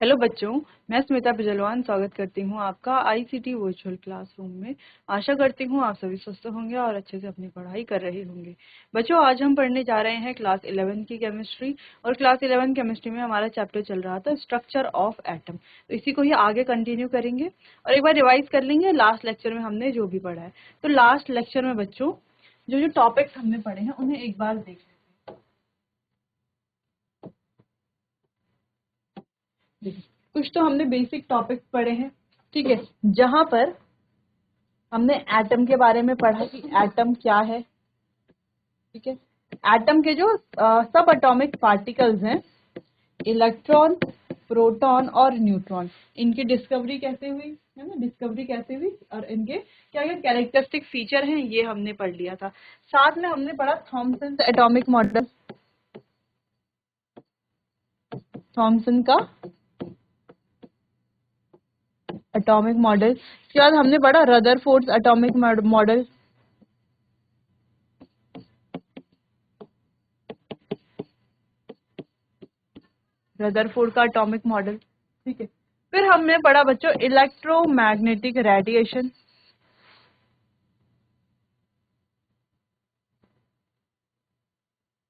Hello बच्चों, मैं स्मिता बिजलवान स्वागत करती हूँ आपका आईसीटी वर्चुअल क्लासरूम में। आशा करती हूँ आप सभी स्वस्थ होंगे और अच्छे से अपनी पढ़ाई कर रहे होंगे। बच्चों, आज हम पढ़ने जा रहे हैं क्लास 11 की केमिस्ट्री। और क्लास 11 केमिस्ट्री में हमारा चैप्टर चल रहा था स्ट्रक्चर ऑफ एटम। तो इसी को ही आगे कंटिन्यू करेंगे और एक बार रिवाइज कर लेंगे लास्ट लेक्चर में हमने जो भी पढ़ा है। तो लास्ट लेक्चर में बच्चों जो जो टॉपिक्स हमने पढ़े हैं उन्हें एक बार देख देखिए, कुछ तो हमने बेसिक टॉपिक्स पढ़े हैं, ठीक है, जहां पर हमने एटम के बारे में पढ़ा कि एटम क्या है। ठीक है, एटम के जो सब एटॉमिक पार्टिकल्स हैं, इलेक्ट्रॉन, प्रोटॉन और न्यूट्रॉन, इनकी डिस्कवरी कैसे हुई है ना, डिस्कवरी कैसे हुई और इनके क्या क्या कैरेक्टरिस्टिक फीचर हैं, ये हमने पढ़ लिया था। साथ में हमने पढ़ा थॉमसन एटॉमिक मॉडल, थॉमसन का एटॉमिक मॉडल। इसके बाद हमने पढ़ा रदरफोर्ड एटॉमिक मॉडल, रदरफोर्ड का एटॉमिक मॉडल। ठीक है, फिर हमने पढ़ा बच्चों इलेक्ट्रोमैग्नेटिक रेडिएशन।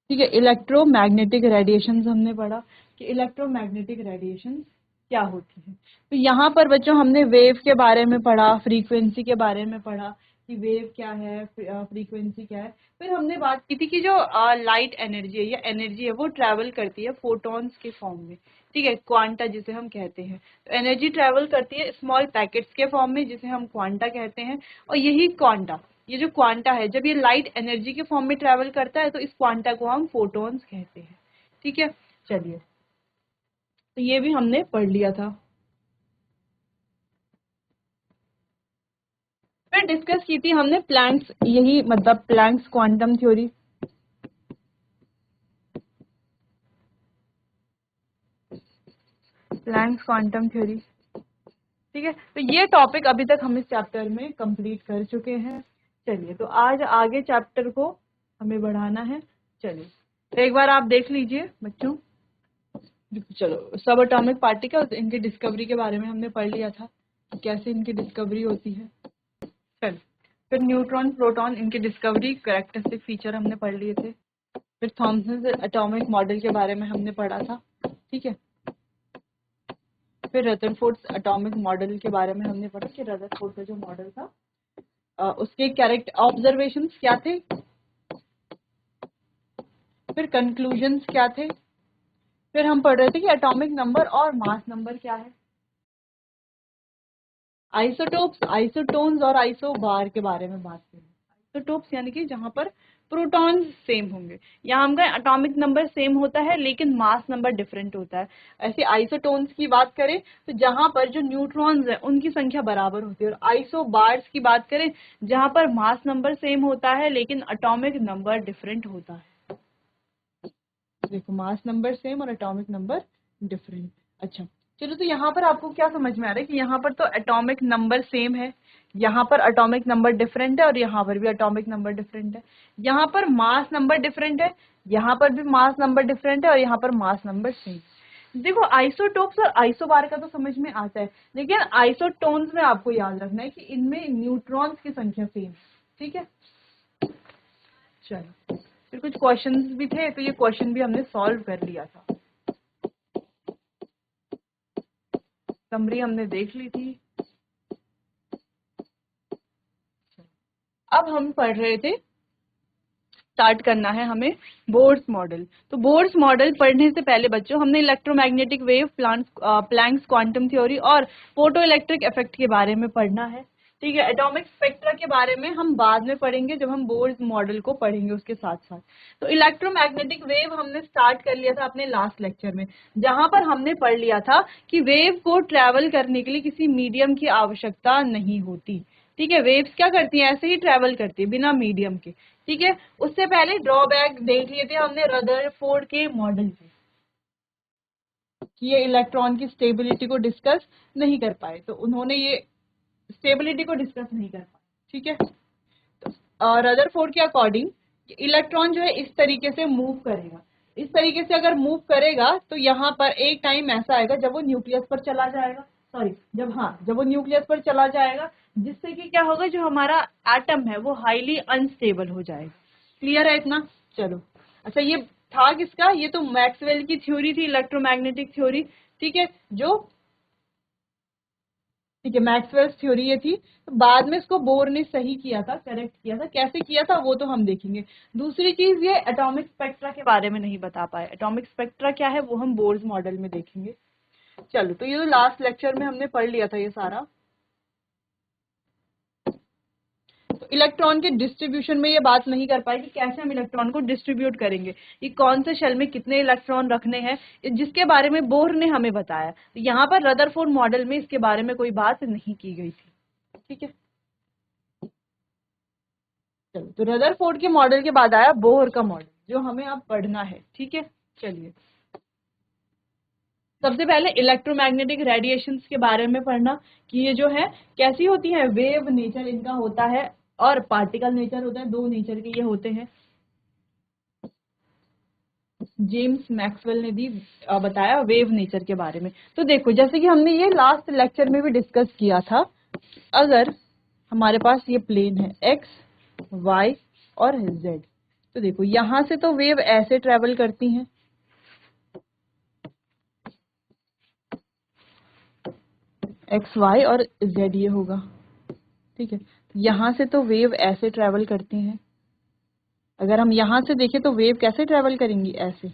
ठीक है, इलेक्ट्रोमैग्नेटिक रेडिएशन हमने पढ़ा कि इलेक्ट्रोमैग्नेटिक रेडिएशन क्या होती है। तो यहाँ पर बच्चों हमने वेव के बारे में पढ़ा, फ्रीक्वेंसी के बारे में पढ़ा कि वेव क्या है, फ्रीक्वेंसी क्या है। फिर हमने बात की थी कि जो लाइट एनर्जी है या एनर्जी है वो ट्रैवल करती है फोटॉन्स के फॉर्म में। ठीक है, क्वांटा जिसे हम कहते हैं। तो एनर्जी ट्रैवल करती है स्मॉल पैकेट्स के फॉर्म में जिसे हम क्वांटा कहते हैं। और यही क्वांटा, ये जो क्वांटा है, जब ये लाइट एनर्जी के फॉर्म में ट्रैवल करता है तो इस क्वांटा को हम फोटॉन्स कहते हैं। ठीक है, चलिए, तो ये भी हमने पढ़ लिया था। फिर डिस्कस की थी हमने प्लैंक्स, यही मतलब Planck's quantum theory. Planck's quantum theory, ठीक है। तो ये टॉपिक अभी तक हम इस चैप्टर में कंप्लीट कर चुके हैं। चलिए, तो आज आगे चैप्टर को हमें बढ़ाना है। चलिए, तो एक बार आप देख लीजिए बच्चों। चलो, सब एटॉमिक पार्टिकल्स, इनकी डिस्कवरी के बारे में हमने पढ़ लिया था, कैसे इनकी डिस्कवरी होती है। फिर न्यूट्रॉन, प्रोटॉन, इनकी डिस्कवरी, कैरेक्टरिस्टिक फीचर हमने पढ़ लिए थे। फिर थॉमसन एटॉमिक मॉडल के बारे में हमने पढ़ा था। ठीक है, फिर रदरफोर्ड एटॉमिक मॉडल के बारे में हमने पढ़ा कि रदरफोर्ड का जो मॉडल था उसके कैरेक्टर ऑब्जर्वेशंस क्या थे, फिर कंक्लूजन्स क्या थे। फिर हम पढ़ रहे थे कि एटॉमिक नंबर और मास नंबर क्या है, आइसोटोप्स, आइसोटोन्स और आइसोबार के बारे में बात करें। आइसोटोप्स यानी कि जहां पर प्रोटॉन सेम होंगे, यहाँ हम कहें एटॉमिक नंबर सेम होता है लेकिन मास नंबर डिफरेंट होता है। ऐसे आइसोटोन्स की बात करें तो जहां पर जो न्यूट्रॉन्स है उनकी संख्या बराबर होती है। और आइसोबार्स की बात करें जहां पर मास नंबर सेम होता है लेकिन एटॉमिक नंबर डिफरेंट होता है। देखो, मास नंबर सेम और एटॉमिक नंबर डिफरेंट। अच्छा, चलो, तो यहाँ पर आपको क्या समझ में आ रहा है कि यहाँ पर तो एटॉमिक नंबर सेम है, यहाँ पर एटॉमिक नंबर डिफरेंट है और यहाँ पर भी एटॉमिक नंबर डिफरेंट है। यहाँ पर मास नंबर डिफरेंट है, यहाँ पर भी मास नंबर डिफरेंट है और यहाँ पर मास नंबर सेम। देखो, आइसोटोप्स और आइसोबार का तो समझ में आता है, लेकिन आइसोटोन्स में आपको याद रखना है कि इनमें न्यूट्रॉन्स की संख्या सेम। ठीक है, चलो, फिर कुछ क्वेश्चंस भी थे तो ये क्वेश्चन भी हमने सॉल्व कर लिया था। समरी हमने देख ली थी। अब हम पढ़ रहे थे, स्टार्ट करना है हमें बोर्स मॉडल। तो बोर्स मॉडल पढ़ने से पहले बच्चों हमने electromagnetic wave, Planck's quantum theory और फोटो इलेक्ट्रिक इफेक्ट के बारे में पढ़ना है। ठीक है, एटॉमिक स्पेक्ट्रा के बारे में हम बाद में पढ़ेंगे जब हम बोर्स मॉडल को पढ़ेंगे उसके साथ साथ। तो इलेक्ट्रोमैग्नेटिक वेव हमने स्टार्ट कर लिया था अपने लास्ट लेक्चर में, जहां पर हमने पढ़ लिया था कि वेव को ट्रैवल करने के लिए किसी मीडियम की आवश्यकता नहीं होती। ठीक है, वेव्स क्या करती हैं, ऐसे ही ट्रैवल करती है बिना मीडियम के। ठीक है, उससे पहले ड्रॉबैक देख लिए थे हमने रदरफोर्ड के मॉडल के, कि ये इलेक्ट्रॉन की स्टेबिलिटी को डिस्कस नहीं कर पाए, तो उन्होंने ये स्टेबिलिटी को डिस्कस नहीं कर पाए। ठीक है, तो रदरफोर्ड के अकॉर्डिंग इलेक्ट्रॉन जो है इस तरीके से मूव करेगा, इस तरीके से अगर मूव करेगा तो यहाँ पर एक टाइम ऐसा आएगा जब वो न्यूक्लियस पर चला जाएगा, सॉरी जब वो न्यूक्लियस पर चला जाएगा, जिससे कि क्या होगा, जो हमारा एटम है वो हाईली अनस्टेबल हो जाएगा। क्लियर है इतना? चलो, अच्छा ये था किसका, ये तो मैक्सवेल की थ्योरी थी, इलेक्ट्रोमैग्नेटिक थ्योरी, ठीक है, ठीक है, मैक्सवेल्स थ्योरी ये थी। तो बाद में इसको बोर ने सही किया था, करेक्ट किया था, कैसे किया था वो तो हम देखेंगे। दूसरी चीज, ये एटॉमिक स्पेक्ट्रा के बारे में नहीं बता पाए, एटॉमिक स्पेक्ट्रा क्या है वो हम बोर्स मॉडल में देखेंगे। चलो, तो ये तो लास्ट लेक्चर में हमने पढ़ लिया था ये सारा। तो इलेक्ट्रॉन के डिस्ट्रीब्यूशन में ये बात नहीं कर पाए कि कैसे हम इलेक्ट्रॉन को डिस्ट्रीब्यूट करेंगे, ये कौन से शेल में कितने इलेक्ट्रॉन रखने हैं, जिसके बारे में बोर ने हमें बताया। तो यहाँ पर रदरफोर्ड मॉडल में इसके बारे में कोई बात नहीं की गई थी, ठीक है। चलो, तो रदरफोर्ड के मॉडल के बाद आया बोर का मॉडल, जो हमें अब पढ़ना है, ठीक है। चलिए, सबसे पहले इलेक्ट्रोमैग्नेटिक रेडिएशंस के बारे में पढ़ना कि ये जो है कैसी होती है, वेव नेचर इनका होता है और पार्टिकल नेचर होता है, दो नेचर के ये होते हैं। जेम्स मैक्सवेल ने भी बताया वेव नेचर के बारे में। तो देखो, जैसे कि हमने ये लास्ट लेक्चर में भी डिस्कस किया था, अगर हमारे पास ये प्लेन है एक्स वाई और जेड, तो देखो यहां से तो वेव ऐसे ट्रेवल करती हैं, एक्स वाई और जेड ये होगा, ठीक है। यहां से तो वेव ऐसे ट्रेवल करती हैं, अगर हम यहां से देखें तो वेव कैसे ट्रेवल करेंगी, ऐसे,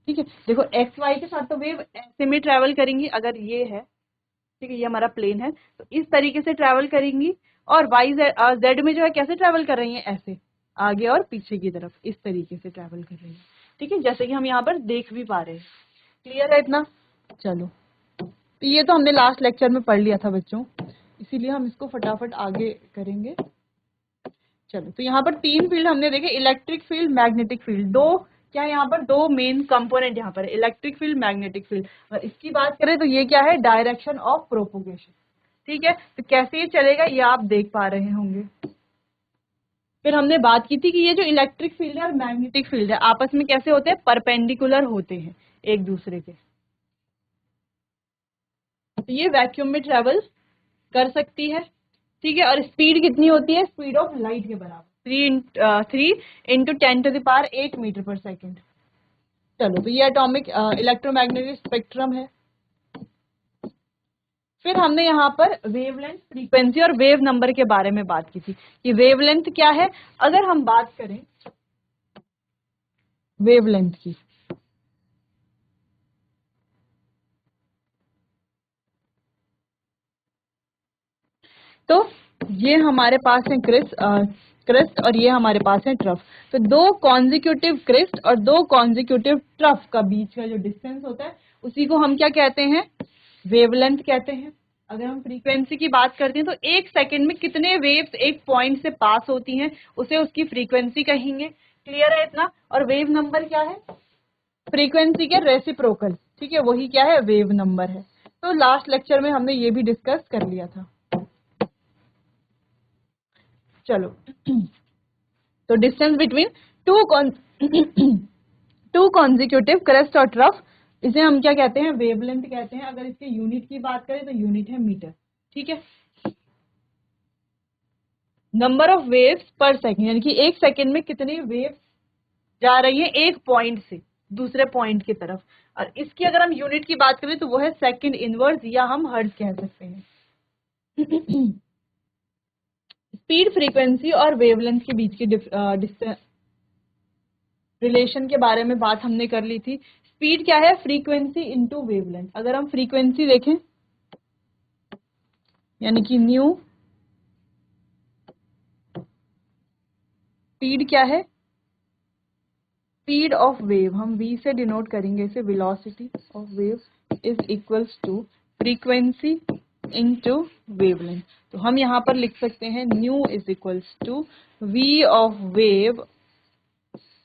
ठीक है। देखो एक्स वाई के साथ तो वेव ऐसे में ट्रेवल करेंगी, अगर ये है, ठीक है, ये हमारा प्लेन है, तो इस तरीके से ट्रेवल करेंगी। और वाई जेड में जो है कैसे ट्रेवल कर रही है, ऐसे आगे और पीछे की तरफ, इस तरीके से ट्रेवल कर रही है, ठीक है, जैसे कि हम यहाँ पर देख भी पा रहे हैं। क्लियर है इतना? चलो, तो ये तो हमने लास्ट लेक्चर में पढ़ लिया था बच्चों, इसीलिए हम इसको फटाफट आगे करेंगे। चलो, तो यहाँ पर तीन फील्ड हमने देखे, इलेक्ट्रिक फील्ड, मैग्नेटिक फील्ड, दो क्या है यहाँ पर, दो मेन कंपोनेंट यहाँ पर, इलेक्ट्रिक फील्ड, मैग्नेटिक फील्ड। और इसकी बात करें तो ये क्या है, डायरेक्शन ऑफ प्रोपोगेशन, ठीक है। तो कैसे ये चलेगा ये आप देख पा रहे होंगे। फिर हमने बात की थी कि ये जो इलेक्ट्रिक फील्ड है और मैग्नेटिक फील्ड है आपस में कैसे होते हैं, परपेंडिकुलर होते हैं एक दूसरे के। तो ये वैक्यूम में ट्रेवल कर सकती है, ठीक है, और स्पीड कितनी होती है, स्पीड ऑफ लाइट के बराबर, 3 × 10⁸ चलो, तो ये एटॉमिक इलेक्ट्रोमैग्नेटिक स्पेक्ट्रम है। फिर हमने यहाँ पर वेवलेंथ, फ्रीक्वेंसी और वेव नंबर के बारे में बात की थी कि वेवलेंथ क्या है। अगर हम बात करें वेवलेंथ की, तो ये हमारे पास है क्रेस्ट और ये हमारे पास है ट्रफ। तो दो कॉन्जिक्यूटिव क्रेस्ट और दो कॉन्जिक्यूटिव ट्रफ का बीच का जो डिस्टेंस होता है उसी को हम क्या कहते हैं, वेवलेंथ कहते हैं। अगर हम फ्रीक्वेंसी की बात करते हैं तो एक सेकंड में कितने वेव्स एक पॉइंट से पास होती हैं उसे उसकी फ्रीक्वेंसी कहेंगे। क्लियर है इतना? और वेव नंबर क्या है, फ्रीक्वेंसी के रेसिप्रोकल, ठीक है, वही क्या है, वेव नंबर है। तो लास्ट लेक्चर में हमने ये भी डिस्कस कर लिया था। चलो, तो distance between two two consecutive crest और ट्रफ, इसे हम क्या कहते हैं, वेवलेंथ कहते हैं। अगर इसके यूनिट की बात करें तो यूनिट है मीटर, ठीक है। नंबर ऑफ वेव्स पर सेकंड, यानी कि एक सेकंड में कितनी वेव्स जा रही है एक पॉइंट से दूसरे पॉइंट की तरफ। और इसकी अगर हम यूनिट की बात करें तो वो है सेकंड इनवर्स, या हम हर्ट्ज कह सकते हैं। स्पीड, फ्रीक्वेंसी और वेवलेंथ के बीच की रिलेशन के बारे में बात हमने कर ली थी। स्पीड क्या है, फ्रीक्वेंसी इंटू वेवलेंथ। अगर हम फ्रीक्वेंसी देखें, यानी कि न्यू, स्पीड क्या है, स्पीड ऑफ वेव, हम v से डिनोट करेंगे इसे, velocity of wave is equals to frequency into wavelength. तो हम यहाँ पर लिख सकते हैं nu is equals to v of wave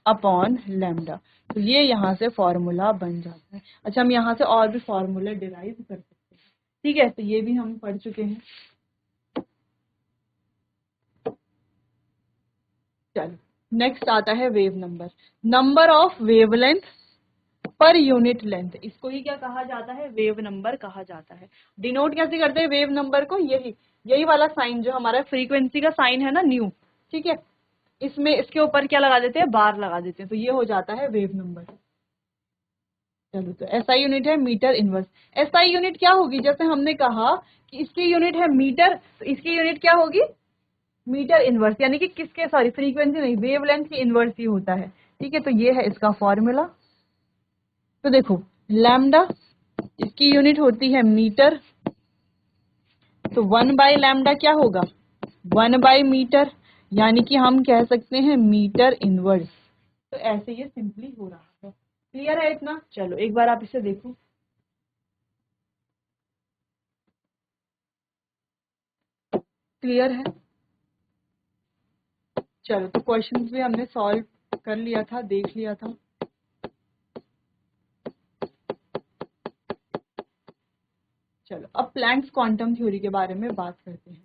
upon lambda. तो ये यहाँ से फॉर्मूला बन जाता है। अच्छा, हम यहाँ से और भी फॉर्मूला डिराइव कर सकते हैं, ठीक है, तो ये भी हम पढ़ चुके हैं। चलो, नेक्स्ट आता है wave number, number of wavelength per unit length, इसको ही क्या कहा जाता है, वेव नंबर कहा जाता है। डिनोट कैसे करते हैं वेव नंबर को, यही यही वाला साइन जो हमारा फ्रीक्वेंसी का साइन है ना, न्यू, ठीक है, इसमें इसके ऊपर क्या लगा देते हैं, बार लगा देते हैं, तो ये हो जाता है वेव नंबर। चलो, तो एसआई यूनिट है मीटर इनवर्स। एसआई यूनिट क्या होगी, जैसे हमने कहा कि इसकी यूनिट है मीटर, तो इसकी यूनिट क्या होगी, मीटर इनवर्स, यानी कि किसके, सॉरी फ्रीक्वेंसी नहीं, वेवलेंथ के इनवर्स ही होता है, ठीक है। तो ये है इसका फॉर्मूला। तो देखो लैम्डा, इसकी यूनिट होती है मीटर, तो 1/λ क्या होगा, 1/मीटर, यानी कि हम कह सकते हैं मीटर इनवर्स। तो ऐसे ये सिंपली हो रहा है। क्लियर है इतना, चलो एक बार आप इसे देखो। क्लियर है, चलो तो क्वेश्चंस भी हमने सॉल्व कर लिया था, देख लिया था। चलो अब प्लैंक्स क्वांटम थ्योरी के बारे में बात करते हैं।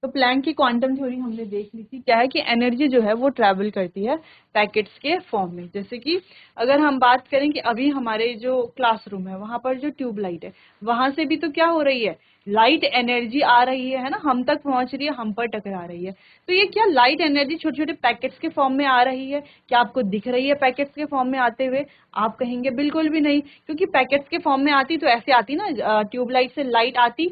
तो प्लैंक की क्वांटम थ्योरी हमने देख ली थी, क्या है कि एनर्जी जो है वो ट्रैवल करती है पैकेट्स के फॉर्म में। जैसे कि अगर हम बात करें कि अभी हमारे जो क्लासरूम है वहां पर जो ट्यूब लाइट है, वहां से भी तो क्या हो रही है, लाइट एनर्जी आ रही है ना, हम तक पहुंच रही है, हम पर टकरा रही है। तो ये क्या लाइट एनर्जी छोटे छोटे पैकेट्स के फॉर्म में आ रही है, क्या आपको दिख रही है पैकेट्स के फॉर्म में आते हुए, आप कहेंगे बिल्कुल भी नहीं, क्योंकि पैकेट्स के फॉर्म में आती तो ऐसे आती ना, ट्यूबलाइट से लाइट आती,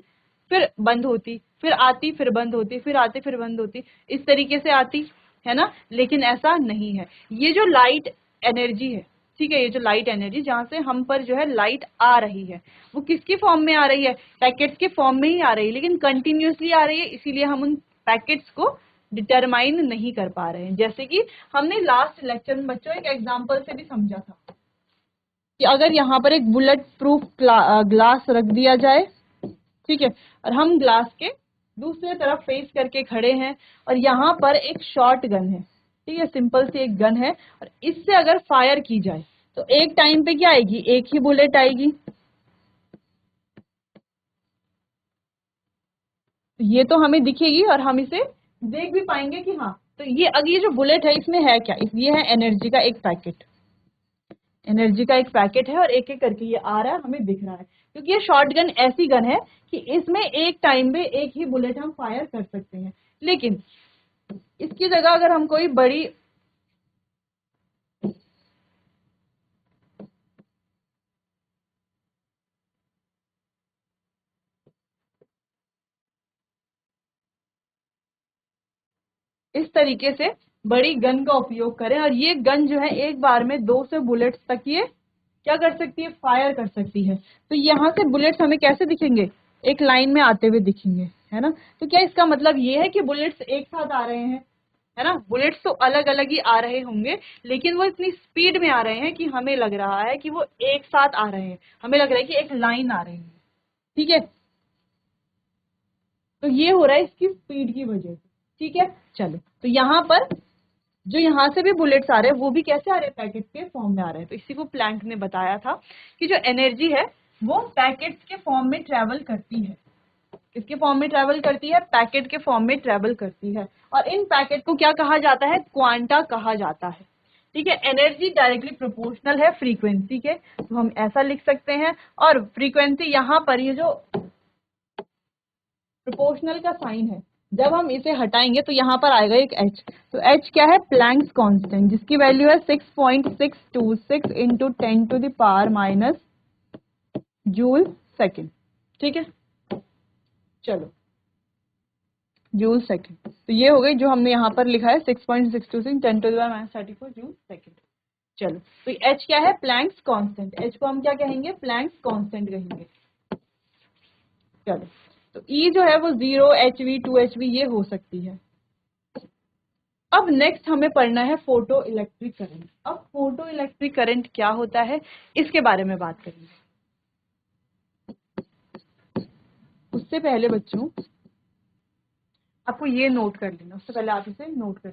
फिर बंद होती, फिर आती, फिर बंद होती, फिर आती, फिर बंद होती, इस तरीके से आती है ना। लेकिन ऐसा नहीं है, ये जो लाइट एनर्जी है, ठीक है, ये जो लाइट एनर्जी जहां से हम पर जो है लाइट आ रही है, वो किसकी फॉर्म में आ रही है, पैकेट्स के फॉर्म में ही आ रही है, लेकिन कंटिन्यूसली आ रही है, इसीलिए हम उन पैकेट्स को डिटरमाइन नहीं कर पा रहे हैं। जैसे कि हमने लास्ट लेक्चर में बच्चों एक एग्जांपल से भी समझा था कि अगर यहाँ पर एक बुलेट प्रूफ ग्लास रख दिया जाए, ठीक है, और हम ग्लास के दूसरे तरफ फेस करके खड़े हैं, और यहाँ पर एक शॉर्ट गन है, ठीक है, सिंपल सी एक गन है, और इससे अगर फायर की जाए तो एक टाइम पे क्या आएगी, एक ही बुलेट आएगी। तो ये तो हमें दिखेगी और हम इसे देख भी पाएंगे कि हाँ, तो ये अगर ये जो बुलेट है इसमें है क्या, ये है एनर्जी का एक पैकेट, एनर्जी का एक पैकेट है, और एक एक करके ये आ रहा है, हमें दिख रहा है, क्योंकि ये शॉर्ट गन ऐसी गन है कि इसमें एक टाइम में एक ही बुलेट हम फायर कर सकते हैं। लेकिन इसकी जगह अगर हम कोई बड़ी इस तरीके से बड़ी गन का उपयोग करें, और ये गन जो है एक बार में 2 से बुलेट्स तक ये क्या कर सकती है, फायर कर सकती है। तो यहाँ से बुलेट्स हमें कैसे दिखेंगे, एक लाइन में आते हुए दिखेंगे, है ना। तो क्या इसका मतलब ये है कि बुलेट्स एक साथ आ रहे हैं, है ना, बुलेट्स तो अलग अलग ही आ रहे होंगे, लेकिन वो इतनी स्पीड में आ रहे हैं कि हमें लग रहा है कि वो एक साथ आ रहे हैं, हमें लग रहा है कि एक लाइन आ रही है, ठीक है। तो ये हो रहा है इसकी स्पीड की वजह से, ठीक है। चलो, तो यहाँ पर जो यहाँ से भी बुलेट्स आ रहे हैं वो भी कैसे आ रहे हैं, पैकेट के फॉर्म में आ रहे हैं। तो इसी को प्लैंक ने बताया था कि जो एनर्जी है वो पैकेट्स के फॉर्म में ट्रेवल करती है, किसके फॉर्म में ट्रेवल करती है, पैकेट के फॉर्म में ट्रेवल करती है, और इन पैकेट को क्या कहा जाता है, क्वांटा कहा जाता है, ठीक है। एनर्जी डायरेक्टली प्रोपोर्शनल है फ्रीक्वेंसी के, तो हम ऐसा लिख सकते हैं, और फ्रीक्वेंसी यहाँ पर ये जो प्रोपोर्शनल का साइन है, जब हम इसे हटाएंगे तो यहाँ पर आएगा एक h, तो h क्या है, प्लैंक्स कांस्टेंट, जिसकी वैल्यू है 6.626 इंटू 10⁻⁻, जूल सेकेंड, ठीक है। चलो, जूल सेकेंड, तो ये हो गई जो हमने यहाँ पर लिखा है 6.626 10⁻⁻34 जूल सेकेंड। चलो, तो h क्या है, प्लैंक्स कांस्टेंट, h को हम क्या कहेंगे, प्लैंक्स कांस्टेंट कहेंगे। चलो, तो E जो है वो 0 hv 2hv ये हो सकती है। अब नेक्स्ट हमें पढ़ना है फोटो इलेक्ट्रिक करंट। अब फोटो इलेक्ट्रिक करंट क्या होता है, इसके बारे में बात करेंगे। उससे पहले बच्चों आपको ये नोट कर लेना, उससे पहले आप इसे नोट कर।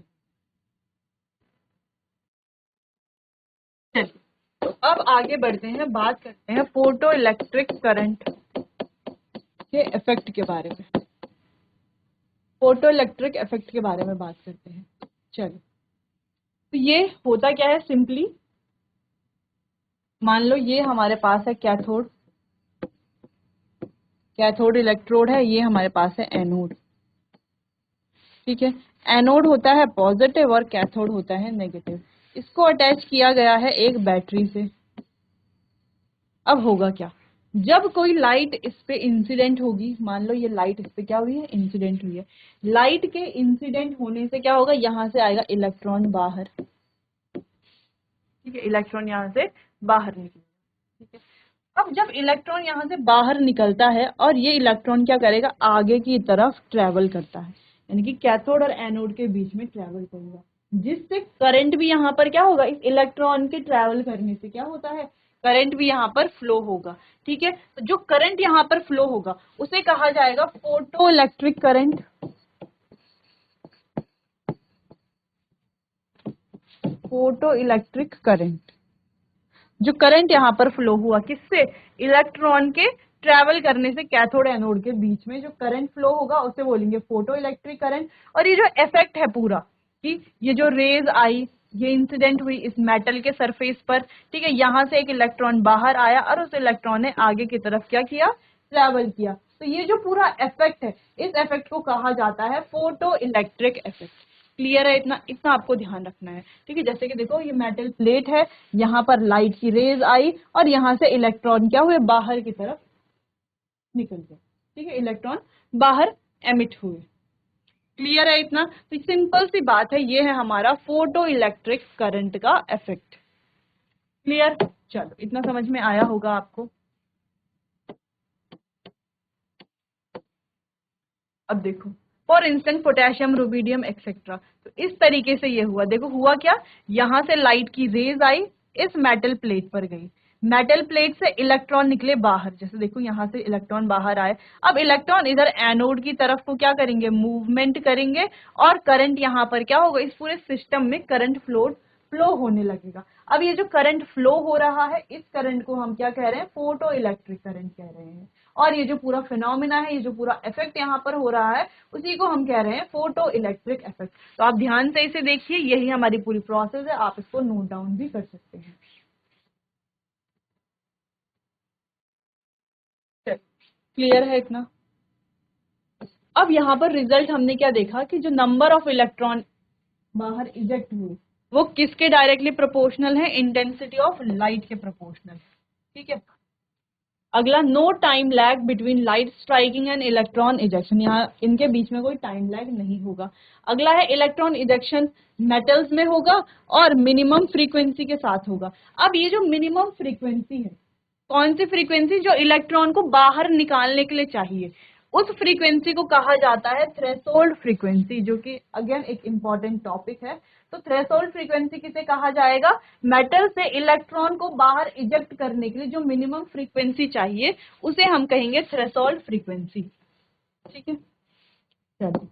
चलिए, तो अब आगे बढ़ते हैं, बात करते हैं फोटो इलेक्ट्रिक करंट के इफेक्ट के बारे में, फोटो इलेक्ट्रिक इफेक्ट के बारे में बात करते हैं। चलिए, तो ये होता क्या है सिंपली, मान लो ये हमारे पास है कैथोड, कैथोड इलेक्ट्रोड है, ये हमारे पास है एनोड। ठीक है, एनोड होता है पॉजिटिव और कैथोड होता है नेगेटिव। इसको अटैच किया गया है एक बैटरी से। अब होगा क्या, जब कोई लाइट इस पे इंसिडेंट होगी, मान लो ये लाइट इस पे क्या हुई है, इंसिडेंट हुई है। लाइट के इंसिडेंट होने से क्या होगा, यहाँ से आएगा इलेक्ट्रॉन बाहर। ठीक है, इलेक्ट्रॉन यहाँ से बाहर निकलेगा। ठीक है, अब जब इलेक्ट्रॉन यहाँ से बाहर निकलता है और ये इलेक्ट्रॉन क्या करेगा, आगे की तरफ ट्रेवल करता है, यानी कि कैथोड और एनोड के बीच में ट्रेवल करेगा, जिससे करंट भी यहाँ पर क्या होगा, इस इलेक्ट्रॉन के ट्रेवल करने से क्या होता है, करंट भी यहाँ पर फ्लो होगा। ठीक है, तो जो करंट यहाँ पर फ्लो होगा उसे कहा जाएगा photo electric current. Photo electric current, जो करंट यहाँ पर फ्लो हुआ किससे, इलेक्ट्रॉन के ट्रैवल करने से कैथोड एनोड के बीच में जो करंट फ्लो होगा उसे बोलेंगे फोटो इलेक्ट्रिक करंट। और ये जो इफेक्ट है पूरा, कि ये जो रेज आई, ये इंसिडेंट हुई इस मेटल के सरफेस पर। ठीक है, यहाँ से एक इलेक्ट्रॉन बाहर आया और उस इलेक्ट्रॉन ने आगे की तरफ क्या किया, ट्रैवल किया। तो ये जो पूरा इफेक्ट है, इस इफेक्ट को कहा जाता है फोटो इलेक्ट्रिक इफेक्ट। क्लियर है, इतना इतना आपको ध्यान रखना है। ठीक है, जैसे कि देखो ये मेटल प्लेट है, यहाँ पर लाइट की रेज आई और यहाँ से इलेक्ट्रॉन क्या हुए, बाहर की तरफ निकल गए। ठीक है, इलेक्ट्रॉन बाहर एमिट हुए। क्लियर है इतना, तो सिंपल सी बात है, ये है हमारा फोटो इलेक्ट्रिक करंट का इफेक्ट। क्लियर, चलो इतना समझ में आया होगा आपको। अब देखो, for instance potassium, rubidium etcetera, तो इस तरीके से ये हुआ। देखो हुआ क्या, यहाँ से लाइट की रेज आई, इस मेटल प्लेट पर गई, मेटल प्लेट से इलेक्ट्रॉन निकले बाहर। जैसे देखो यहाँ से इलेक्ट्रॉन बाहर आए, अब इलेक्ट्रॉन इधर एनोड की तरफ को क्या करेंगे, मूवमेंट करेंगे और करंट यहाँ पर क्या होगा, इस पूरे सिस्टम में करंट फ्लो होने लगेगा। अब ये जो करंट फ्लो हो रहा है, इस करंट को हम क्या कह रहे हैं, फोटो इलेक्ट्रिक करंट कह रहे हैं। और ये जो पूरा फिनोमिना है, ये जो पूरा इफेक्ट यहाँ पर हो रहा है, उसी को हम कह रहे हैं फोटो इलेक्ट्रिक इफेक्ट। तो आप ध्यान से इसे देखिए, यही हमारी पूरी प्रोसेस है, आप इसको नोट डाउन भी कर सकते हैं। क्लियर है इतना। अब यहाँ पर रिजल्ट हमने क्या देखा, कि जो नंबर ऑफ इलेक्ट्रॉन बाहर इजेक्ट हुए वो किसके डायरेक्टली प्रोपोर्शनल है, इंटेंसिटी ऑफ लाइट के प्रोपोर्शनल। ठीक है, अगला, no time lag between light striking and electron ejection, यहाँ इनके बीच में कोई टाइम लैग नहीं होगा। अगला है इलेक्ट्रॉन इजेक्शन मेटल्स में होगा और मिनिमम फ्रीक्वेंसी के साथ होगा। अब ये जो मिनिमम फ्रीक्वेंसी है, कौन सी फ्रीक्वेंसी, जो इलेक्ट्रॉन को बाहर निकालने के लिए चाहिए, उस फ्रीक्वेंसी को कहा जाता है थ्रेशोल्ड फ्रीक्वेंसी, जो कि अगेन एक इंपॉर्टेंट टॉपिक है। तो थ्रेशोल्ड फ्रीक्वेंसी किसे कहा जाएगा, मेटल से इलेक्ट्रॉन को बाहर इजेक्ट करने के लिए जो मिनिमम फ्रीक्वेंसी चाहिए उसे हम कहेंगे थ्रेशोल्ड फ्रीक्वेंसी। ठीक है, चलो,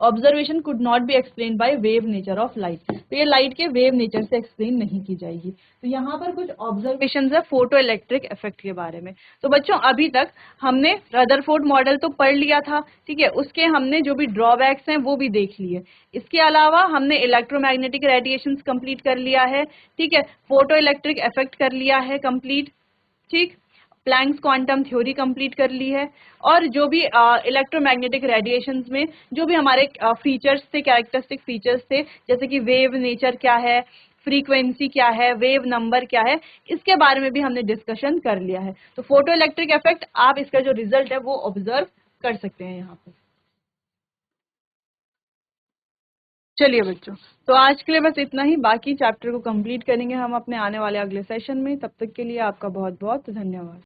observation could not be explain by wave nature of light, तो ये लाइट के वेव नेचर से एक्सप्लेन नहीं की जाएगी। तो यहाँ पर कुछ ऑब्जर्वेशन है फोटो इलेक्ट्रिक इफेक्ट के बारे में। तो बच्चों अभी तक हमने रदरफोर्ड मॉडल तो पढ़ लिया था। ठीक है, उसके हमने जो भी ड्रॉबैक्स हैं वो भी देख लिए। इसके अलावा हमने इलेक्ट्रोमैग्नेटिक रेडिएशन कंप्लीट कर लिया है। ठीक है, फोटो इलेक्ट्रिक इफेक्ट कर लिया है कंप्लीट। ठीक, प्लैंक्स क्वांटम थ्योरी कंप्लीट कर ली है। और जो भी इलेक्ट्रोमैग्नेटिक रेडिएशंस में जो भी हमारे फीचर्स थे, कैरेक्टरिस्टिक फीचर्स थे, जैसे कि वेव नेचर क्या है, फ्रीक्वेंसी क्या है, वेव नंबर क्या है, इसके बारे में भी हमने डिस्कशन कर लिया है। तो फोटो इलेक्ट्रिक इफेक्ट, आप इसका जो रिजल्ट है वो ऑब्जर्व कर सकते हैं यहाँ पे। चलिए बच्चों, तो आज के लिए बस इतना ही, बाकी चैप्टर को कंप्लीट करेंगे हम अपने आने वाले अगले सेशन में। तब तक के लिए आपका बहुत बहुत धन्यवाद।